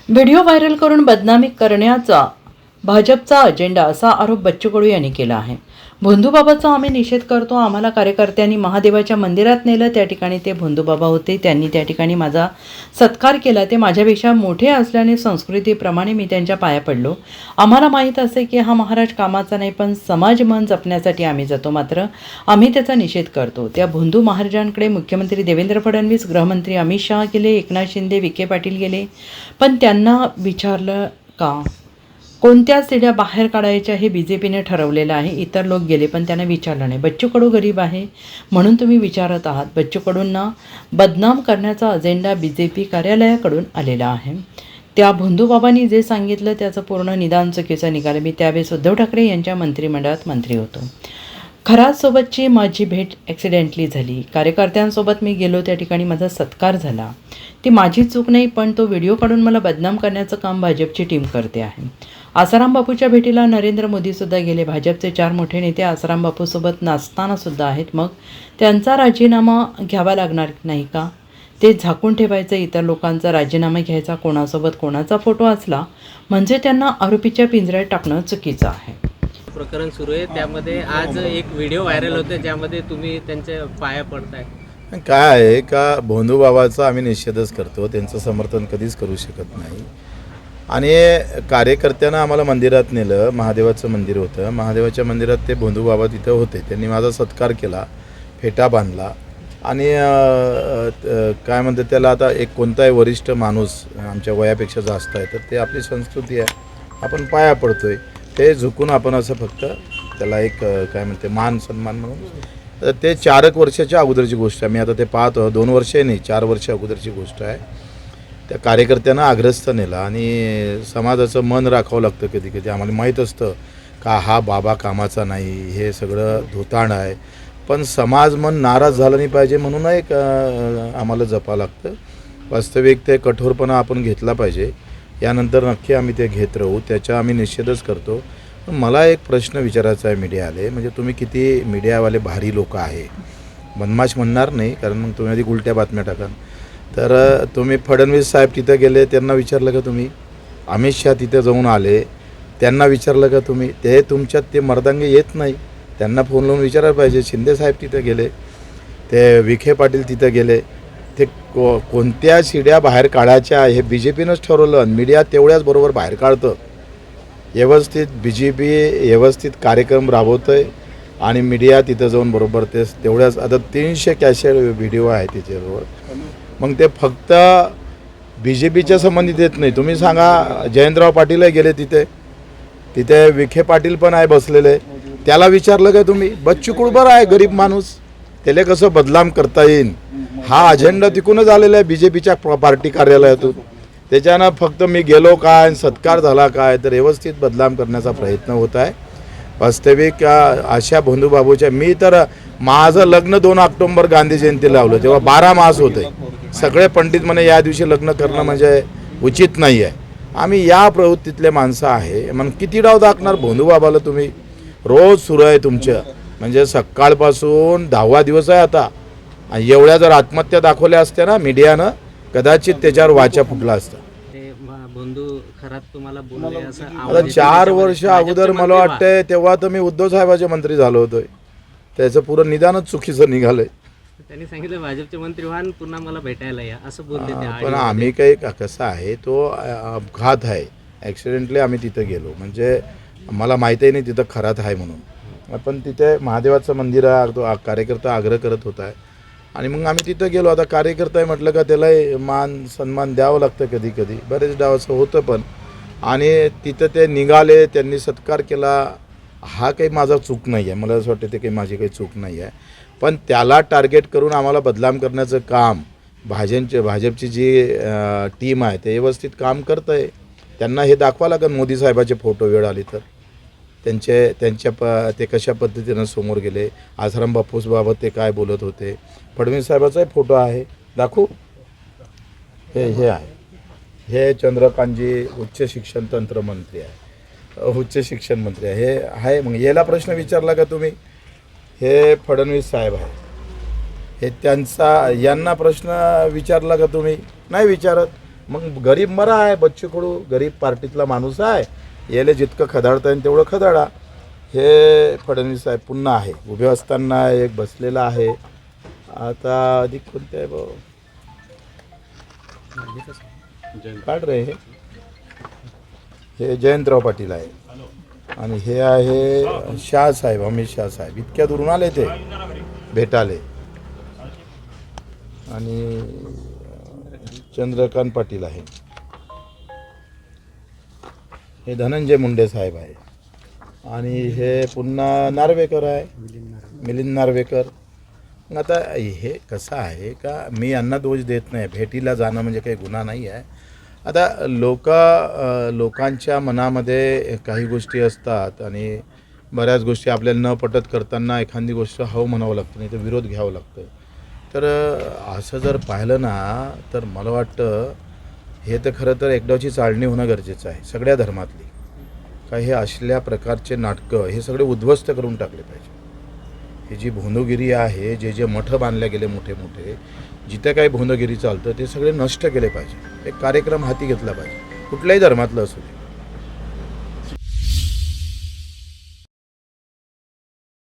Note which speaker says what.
Speaker 1: Video viral करून बदनामी करण्याचा भाजपचा अजेंडा असा आरोप बच्चू कडू यांनी केला आहे. भोंदूबाबाचा आम्ही निषेध करतो. आम्हाला कार्यकर्त्यांनी महादेवाच्या मंदिरात नेलं, त्या ठिकाणी ते भोंदूबाबा होते, त्यांनी त्या ठिकाणी माझा सत्कार केला. ते माझ्यापेक्षा मोठे असल्याने संस्कृतीप्रमाणे मी त्यांच्या पाया पडलो. आम्हाला माहीत असे की हा महाराज कामाचा नाही, पण समाज मन जपण्यासाठी आम्ही जातो, मात्र आम्ही त्याचा निषेध करतो. त्या भोंदू महाराजांकडे मुख्यमंत्री देवेंद्र फडणवीस, गृहमंत्री अमित शहा गेले, एकनाथ शिंदे, विखे पाटील गेले, पण त्यांना विचारलं का? कोणत्या सीड्या बाहेर काढायच्या हे BJPने ठरवलेलं आहे. इतर लोक गेले पण त्यांना विचारलं नाही. बच्चू कडू गरीब आहे म्हणून तुम्ही विचारत आहात. बच्चू कडूंना बदनाम करण्याचा अजेंडा BJP कार्यालयाकडून आलेला आहे. त्या भोंदूबाबांनी जे सांगितलं त्याचं पूर्ण निदान चुकीचं निघालं. मी त्यावेळेस उद्धव ठाकरे यांच्या मंत्रिमंडळात मंत्री होतो. खरातसोबतची माझी भेट ॲक्सिडेंटली झाली. कार्यकर्त्यांसोबत मी गेलो, त्या ठिकाणी माझा सत्कार झाला. ती माझी चूक नाही, पण तो व्हिडिओ काढून मला बदनाम करण्याचं काम भाजपची टीम करते आहे. आसाराम बापूच्या भेटीला नरेंद्र मोदीसुद्धा गेले. भाजपचे 4 मोठे नेते आसाराम बापूसोबत नाचतानासुद्धा आहेत. मग त्यांचा राजीनामा घ्यावा लागणार नाही का? ते झाकून ठेवायचं, इतर लोकांचा राजीनामा घ्यायचा, कोणासोबत कोणाचा फोटो असला म्हणजे त्यांना आरोपीच्या पिंजऱ्यात टाकणं चुकीचं आहे.
Speaker 2: प्रकरण सुरू आहे, त्यामध्ये आज एक व्हिडिओ व्हायरल होते ज्यामध्ये तुम्ही त्यांच्या पाया पडताय.
Speaker 3: काय आहे का, भोंदूबाबाचा आम्ही निषेधच करतो, त्यांचं समर्थन कधीच करू शकत नाही. आणि कार्यकर्त्यांना आम्हाला मंदिरात नेलं, महादेवाचं मंदिर होतं, महादेवाच्या मंदिरात ते भोंदूबाबा तिथं होते, त्यांनी माझा सत्कार केला, फेटा बांधला. आणि काय म्हणतात त्याला, आता एक कोणताही वरिष्ठ माणूस आमच्या वयापेक्षा जास्त आहे तर ते आपली संस्कृती आहे, आपण पाया पडतोय, ते झुकून आपण असं फक्त त्याला एक काय म्हणते मान सन्मान म्हणून. तर ते 4 वर्षाच्या अगोदरची गोष्ट आहे. मी आता ते पाहतो, 2 वर्षे नाही 4 वर्ष अगोदरची गोष्ट आहे. त्या कार्यकर्त्यांना आग्रस्त नेला आणि समाजाचं मन राखावं लागतं. कधी कधी आम्हाला माहीत असतं का हा बाबा कामाचा नाही, हे सगळं धुताण आहे, पण समाज मन नाराज झालं नाही पाहिजे म्हणून एक आम्हाला जपावं लागतं. वास्तविक ते कठोरपणा आपण घेतला पाहिजे. यानंतर नक्की आम्ही ते घेत राहू, त्याचा आम्ही निषेधच करतो. पण मला एक प्रश्न विचारायचा आहे मीडियावाले, म्हणजे तुम्ही किती मीडियावाले भारी लोक आहे, बदमाश म्हणणार नाही कारण मग तुम्ही आधी उलट्या बातम्या टाकाल. तर तुम्ही फडणवीस साहेब तिथं गेले, त्यांना विचारलं का तुम्ही? अमित शहा तिथं जाऊन आले, त्यांना विचारलं का तुम्ही? ते तुमच्यात ते मर्दांगे येत नाही, त्यांना फोन लावून विचारायला पाहिजे. शिंदे साहेब तिथं गेले, ते विखे पाटील तिथं गेले, ते कोणत्या शिड्या बाहेर काढायच्या हे BJPनंच ठरवलं. मीडिया तेवढ्याच बरोबर बाहेर काढतं. व्यवस्थित BJP व्यवस्थित कार्यक्रम राबवतं आहे आणि मीडिया तिथं जाऊन बरोबर ते तेवढ्याच. आता 300 कॅसेट व्हिडिओ आहे तिच्याबरोबर. मग ते फक्त BJPच्या संबंधित येत नाही. तुम्ही सांगा, जयंतराव पाटीलही गेले तिथे, तिथे विखे पाटील पण आहे बसलेले, त्याला विचारलं का तुम्ही? बच्चू कडू बरं आहे, गरीब माणूस, त्याला कसं बदनाम करता येईल हा अजेंडा तिकूनच आलेला आहे BJPच्या पार्टी कार्यालयातून. त्याच्यानं फक्त मी गेलो काय, सत्कार झाला काय, तर व्यवस्थित बदनाम करण्याचा प्रयत्न होत आहे. वास्तविक अशा भोंदूबाबूच्या, मी तर माझं लग्न 2 ऑक्टोबर गांधी जयंती लावलं तेव्हा 12 मास होते. सगळे पंडित म्हणे या दिवशी लग्न करणं म्हणजे उचित नाही आहे. आम्ही या प्रवृत्तीतले माणसं आहे. मग किती डाव दाखणार भोंदूबाबाला तुम्ही? रोज सुरू आहे तुमचं, म्हणजे सकाळपासून 10वा दिवस आहे आता. एवढ्या जर आत्महत्या दाखवल्या असत्या ना मीडियानं, कदाचित त्याच्यावर वाचा फुटला असता.
Speaker 2: बंधू खरात तुम्हाला बोलले असं
Speaker 3: आता 4 वर्ष अगोदर मला वाटतंय तेव्हा तर मी उद्धव साहेबाचे मंत्री झालो होतोय, त्याचं पुरं निदानच चुकीचं निघालंय.
Speaker 2: त्यांनी सांगितलं भाजपचे मंत्री व्हान, पुन्हा मला भेटायला या असं बोलले ते.
Speaker 3: पण आम्ही काही कसं आहे, तो अपघात आहे, ॲक्सिडेंटली आम्ही तिथं गेलो, म्हणजे मला माहीतही नाही तिथं खरात आहे म्हणून. पण तिथे महादेवाचं मंदिर आहे, तो कार्यकर्ता आग्रह करत होता आहे आणि मग आम्ही तिथं गेलो. आता कार्यकर्ता आहे म्हटलं का त्याला मान सन्मान द्यावं लागतं कधी कधी, बरेच डाव असं होतं. पण आणि तिथं ते निघाले, त्यांनी सत्कार केला, हा काही माझा चूक नाही आहे, मला असं वाटतं ते काही माझी काही चूक नाही आहे. पण त्याला टार्गेट करून आम्हाला बदनाम करण्याचं काम भाजपची जी टीम आहे ते व्यवस्थित काम करतं आहे. त्यांना हे दाखवा लागेल, मोदी साहेबाचे फोटो वेळ आली तर ते कशा पद्धतीनं समोर गेले, आसाराम बापूसबाबत ते काय बोलत होते. फडणवीस साहेबाचाही फोटो आहे, दाखवू? हे आहे, हे चंद्रकांतजी उच्च शिक्षण तंत्रमंत्री आहे, उच्च शिक्षण मंत्री आहे, हे आहे. मग याला प्रश्न विचारला का तुम्ही? हे फडणवीस साहेब आहे, हे त्यांचा, यांना प्रश्न विचारला का तुम्ही? नाही विचारत. मग गरीब मरा आहे, बच्चू कडू गरीब पार्टीतला माणूस आहे, याला जितकं खदाडता येईल तेवढं खदाडा. हे फडणवीस साहेब पुन्हा आहे, उभे असताना एक बसलेला आहे. आता अधिक कोणते आहे भाऊ काढ रे, हे जयंतराव पाटील आहे आणि हे आहे शाह साहेब, अमित शाह साहेब. इतक्या दुरून आले ते भेटाले. आणि चंद्रकांत पाटील आहे, हे धनंजय मुंडे साहेब आहे. आणि हे पुन्हा नार्वेकर आहे, मिलिंद नार्वेकर. आता हे कसं आहे का, मी यांना दोष देत नाही, भेटीला जाणं म्हणजे काही गुन्हा नाही आहे. आता लोकांच्या मनामध्ये काही गोष्टी असतात आणि बऱ्याच गोष्टी आपल्याला न पटत करताना एखादी गोष्ट हो म्हणावं लागतं, नाही तर विरोध घ्यावं लागतं. तर असं जर पाहिलं ना तर मला वाटतं हे तर खरं तर एकदाची चाळणी होणं गरजेचं आहे सगळ्या धर्मातली. का हे असल्या प्रकारचे नाटकं हे सगळे उद्ध्वस्त करून टाकले पाहिजे. ही जी भोंदूगिरी आहे, जे मठ बांधले गेले मोठे मोठे, जिथे काही भोंदूगिरी चालतं ते सगळे नष्ट केले पाहिजे. एक कार्यक्रम हाती घेतला पाहिजे, कुठल्याही धर्मातलं असू दे.